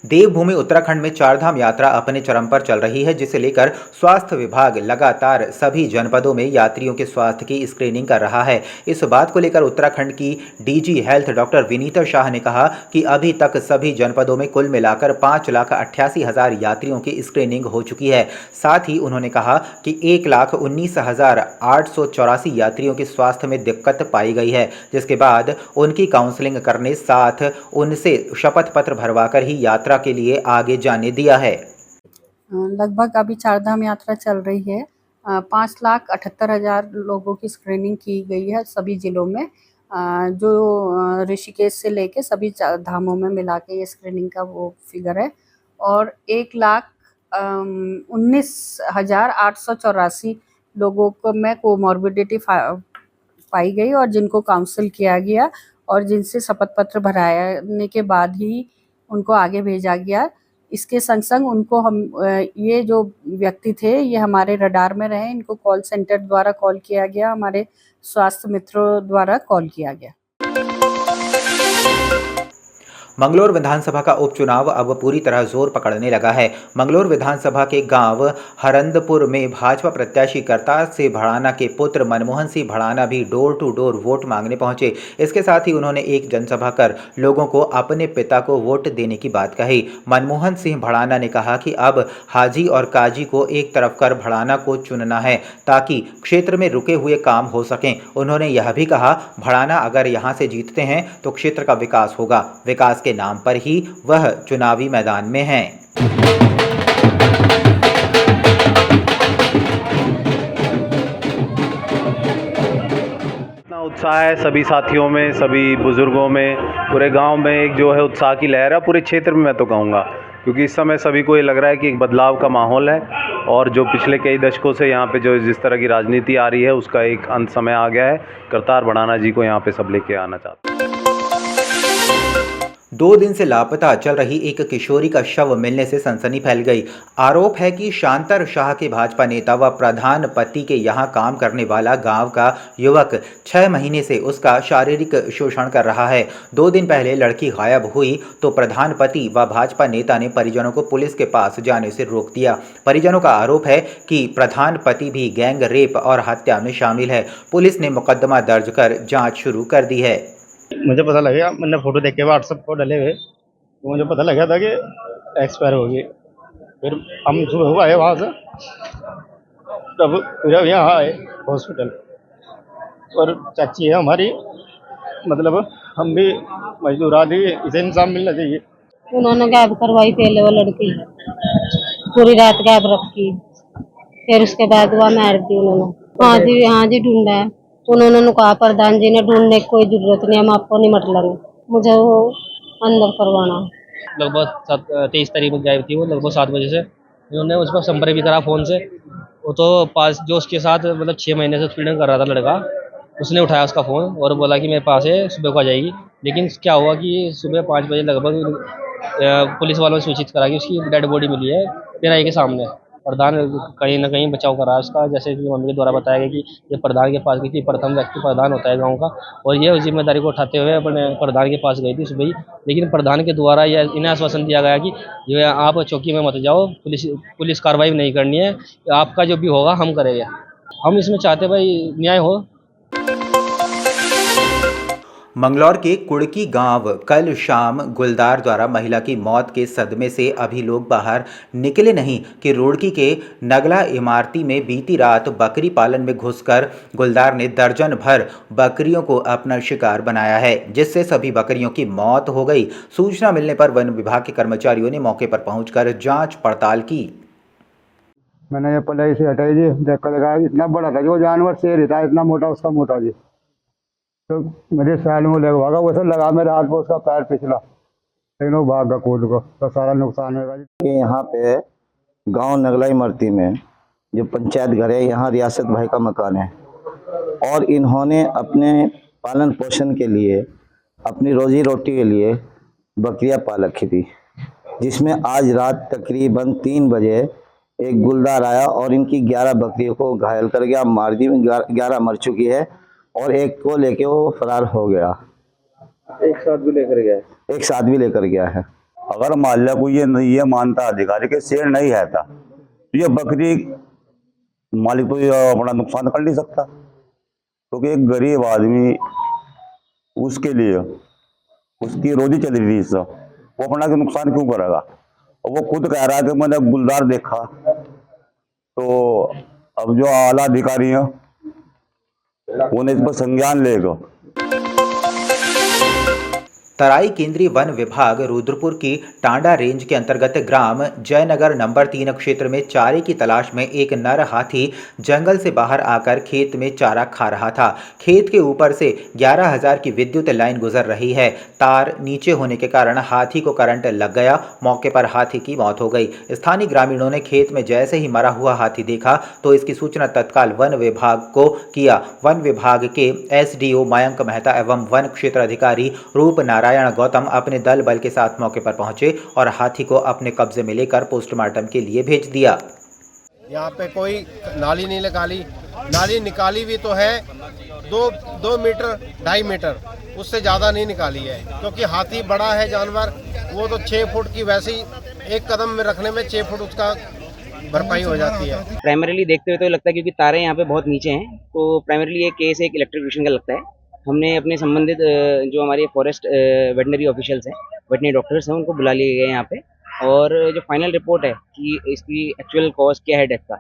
देवभूमि उत्तराखंड में चारधाम यात्रा अपने चरम पर चल रही है, जिसे लेकर स्वास्थ्य विभाग लगातार सभी जनपदों में यात्रियों के स्वास्थ्य की स्क्रीनिंग कर रहा है। इस बात को लेकर उत्तराखंड की DG health doctor Vinita Shah ने कहा कि अभी तक सभी जनपदों में कुल मिलाकर 5,88,000 यात्रियों की स्क्रीनिंग हो चुकी है। साथ ही उन्होंने कहा कि 1,19,884 यात्रियों के स्वास्थ्य में दिक्कत पाई गई है, जिसके बाद उनकी काउंसलिंग करने साथ उनसे शपथ पत्र भरवाकर ही यात्रा के लिए आगे जाने दिया है। लगभग अभी चारधाम यात्रा चल रही है। 5,78,000 लोगों की स्क्रीनिंग की गई है सभी जिलों में। जो ऋषिकेश से लेके सभी धामों में मिला के ये स्क्रीनिंग का वो फिगर है। और 1,19,884 लोगों को में कोमॉर्बिडिटी पाई गई और जिनको काउंसिल किया गया और जिनसे शपथ पत्र भराने के बाद ही उनको आगे भेजा गया। इसके संग उनको हम ये जो व्यक्ति थे ये हमारे रडार में रहे, इनको कॉल सेंटर द्वारा कॉल किया गया, हमारे स्वास्थ्य मित्रों द्वारा कॉल किया गया। मंगलौर विधानसभा का उपचुनाव अब पूरी तरह जोर पकड़ने लगा है। मंगलौर विधानसभा के गांव हरंदपुर में भाजपा प्रत्याशी करतार सिंह भड़ाना के पुत्र मनमोहन सिंह भड़ाना भी डोर टू डोर वोट मांगने पहुंचे। इसके साथ ही उन्होंने एक जनसभा कर लोगों को अपने पिता को वोट देने की बात कही। मनमोहन सिंह भड़ाना ने कहा कि अब हाजी और काजी को एक तरफ कर भड़ाना को चुनना है ताकि क्षेत्र में रुके हुए काम हो सकें। उन्होंने यह भी कहा, भड़ाना अगर यहां से जीतते हैं तो क्षेत्र का विकास होगा। विकास के नाम पर ही वह चुनावी मैदान में हैं। इतना उत्साह है सभी साथियों में, सभी बुजुर्गों में, पूरे गांव में एक जो है उत्साह की लहर है, पूरे क्षेत्र में मैं तो कहूँगा, क्योंकि इस समय सभी को ये लग रहा है कि एक बदलाव का माहौल है और जो पिछले कई दशकों से यहाँ पे जो जिस तरह की राजनीति आ रही है उसका एक अंत समय आ गया है। करतार भड़ाना जी को यहाँ पे सब लेके आना चाहते हैं। 2 दिन से लापता चल रही एक किशोरी का शव मिलने से सनसनी फैल गई। आरोप है कि शांतर शाह के भाजपा नेता व प्रधान पति के यहां काम करने वाला गांव का युवक 6 महीने से उसका शारीरिक शोषण कर रहा है। 2 दिन पहले लड़की गायब हुई तो प्रधान पति व भाजपा नेता ने परिजनों को पुलिस के पास जाने से रोक दिया। परिजनों का आरोप है कि प्रधान पति भी गैंग रेप और हत्या में शामिल है। पुलिस ने मुकदमा दर्ज कर जाँच शुरू कर दी है। मुझे पता लगा, मैंने फोटो देख के व्हाट्सएप को डले हुए तो मुझे पता लगा था कि एक्सपायर हो गई। फिर हम सुबह हुआ है वहाँ से, तब फिर यहाँ आए हॉस्पिटल। और चाची है हमारी, मतलब हम भी मजदूर आदमी, इसे इंसाफ मिलना चाहिए। उन्होंने गायब करवाई पहले वो लड़की, पूरी रात गायब रखी, फिर उसके बाद वह मार दी उन्होंने। हाँ जी ढूंढा है उन्होंने कहा प्रधान जी ने, ढूंढने की कोई जरूरत नहीं, हम आपको नहीं मत लेंगे, मुझे वो अंदर करवाना। लगभग 23 तारीख को गायब थी वो, लगभग 7 बजे से। उन्होंने उस पर संपर्क भी करा फ़ोन से। वो तो पास जो उसके साथ मतलब 6 महीने से उत्पीड़न कर रहा था लड़का, उसने उठाया उसका फ़ोन और बोला कि मेरे पास है, सुबह को आ जाएगी। लेकिन क्या हुआ कि सुबह 5 बजे लगभग पुलिस वालों ने सूचित करा कि उसकी डेड बॉडी मिली है पिराई के सामने। प्रधान कहीं ना कहीं बचाव करा उसका, जैसे कि मम्मी के द्वारा बताया गया कि ये प्रधान के पास गई थी। प्रथम व्यक्ति प्रधान होता है गांव का, और ये जिम्मेदारी को उठाते हुए अपने प्रधान के पास गई थी सुबह ही। लेकिन प्रधान के द्वारा यह इन्हें आश्वासन दिया गया कि ये आप चौकी में मत जाओ, पुलिस कार्रवाई नहीं करनी है, आपका जो भी होगा हम करेंगे। हम इसमें चाहते भाई न्याय हो। मंगलौर के कुड़की गांव कल शाम गुलदार द्वारा महिला की मौत के सदमे से अभी लोग बाहर निकले नहीं कि रुड़की के नगला इमारती में बीती रात बकरी पालन में घुसकर गुलदार ने दर्जन भर बकरियों को अपना शिकार बनाया है, जिससे सभी बकरियों की मौत हो गई। सूचना मिलने पर वन विभाग के कर्मचारियों ने मौके पर पहुंचकर जांच पड़ताल की। मैंने ये पहले से हटाई जी, देखकर लगा इतना बड़ा था जो जानवर, शेर था इतना मोटा, उसका मोटा जी, तो मेरे साइड में लगा भागा, वैसे लगा मेरे हाथ में, उसका पैर पिछला, लेकिन वो भाग गया कूद को, तो सारा नुकसान होगा जी। यहाँ पे गांव नगला इमरती में जो पंचायत घर है, यहाँ रियासत भाई का मकान है और इन्होंने अपने पालन पोषण के लिए, अपनी रोजी रोटी के लिए बकरियां पाल रखी थी, जिसमें आज रात तकरीबन 3 बजे एक गुलदार आया और इनकी 11 बकरियों को घायल कर गया, मार दी। 11 मर चुकी है और एक को लेके वो फरार हो गया। एक साथ भी लेकर गया है। एक साथ भी लेकर गया है अगर मान लिया कोई ये मानता अधिकारी के शेर नहीं है था, तो ये बकरी मालिक तो ये अपना नुकसान कर नहीं सकता, क्योंकि एक गरीब आदमी उसके लिए उसकी रोजी चल रही है, वो अपना के नुकसान क्यों करेगा। और वो खुद कह रहा है कि मैंने गुलदार देखा। तो अब जो आला अधिकारी हैं उन्हें इस पर संज्ञान लेगा। तराई केंद्रीय वन विभाग रुद्रपुर की टांडा रेंज के अंतर्गत ग्राम जयनगर नंबर 3 क्षेत्र में चारे की तलाश में एक नर हाथी जंगल से बाहर आकर खेत में चारा खा रहा था। खेत के ऊपर से 11,000 की विद्युत लाइन गुजर रही है। तार नीचे होने के कारण हाथी को करंट लग गया। मौके पर हाथी की मौत हो गई। स्थानीय ग्रामीणों ने खेत में जैसे ही मरा हुआ हाथी देखा तो इसकी सूचना तत्काल वन विभाग को किया। वन विभाग के SDO मयंक मेहता एवं वन क्षेत्र अधिकारी रूप नारायण गौतम अपने दल बल के साथ मौके पर पहुंचे और हाथी को अपने कब्जे में लेकर पोस्टमार्टम के लिए भेज दिया। यहाँ पे कोई नाली नहीं निकाली, नाली निकाली भी तो है 2 मीटर 2.5 मीटर, उससे ज़्यादा नहीं निकाली है, क्योंकि हाथी बड़ा है जानवर, वो तो 6 फुट की, वैसे ही एक कदम में रखने में 6 फुट उसका भरपाई हो जाती है। प्राइमरीली देखते हुए तो लगता है क्योंकि तारे यहाँ पे बहुत नीचे हैं, तो प्राइमरीली ये केस एक इलेक्ट्रिशियन का लगता है। हमने अपने संबंधित जो हमारे फॉरेस्ट वेटनरी ऑफिशियल्स हैं, वेटनरी डॉक्टर्स हैं, उनको बुला लिए गए यहाँ पे, और जो फाइनल रिपोर्ट है कि इसकी एक्चुअल कॉज क्या है डेथ का,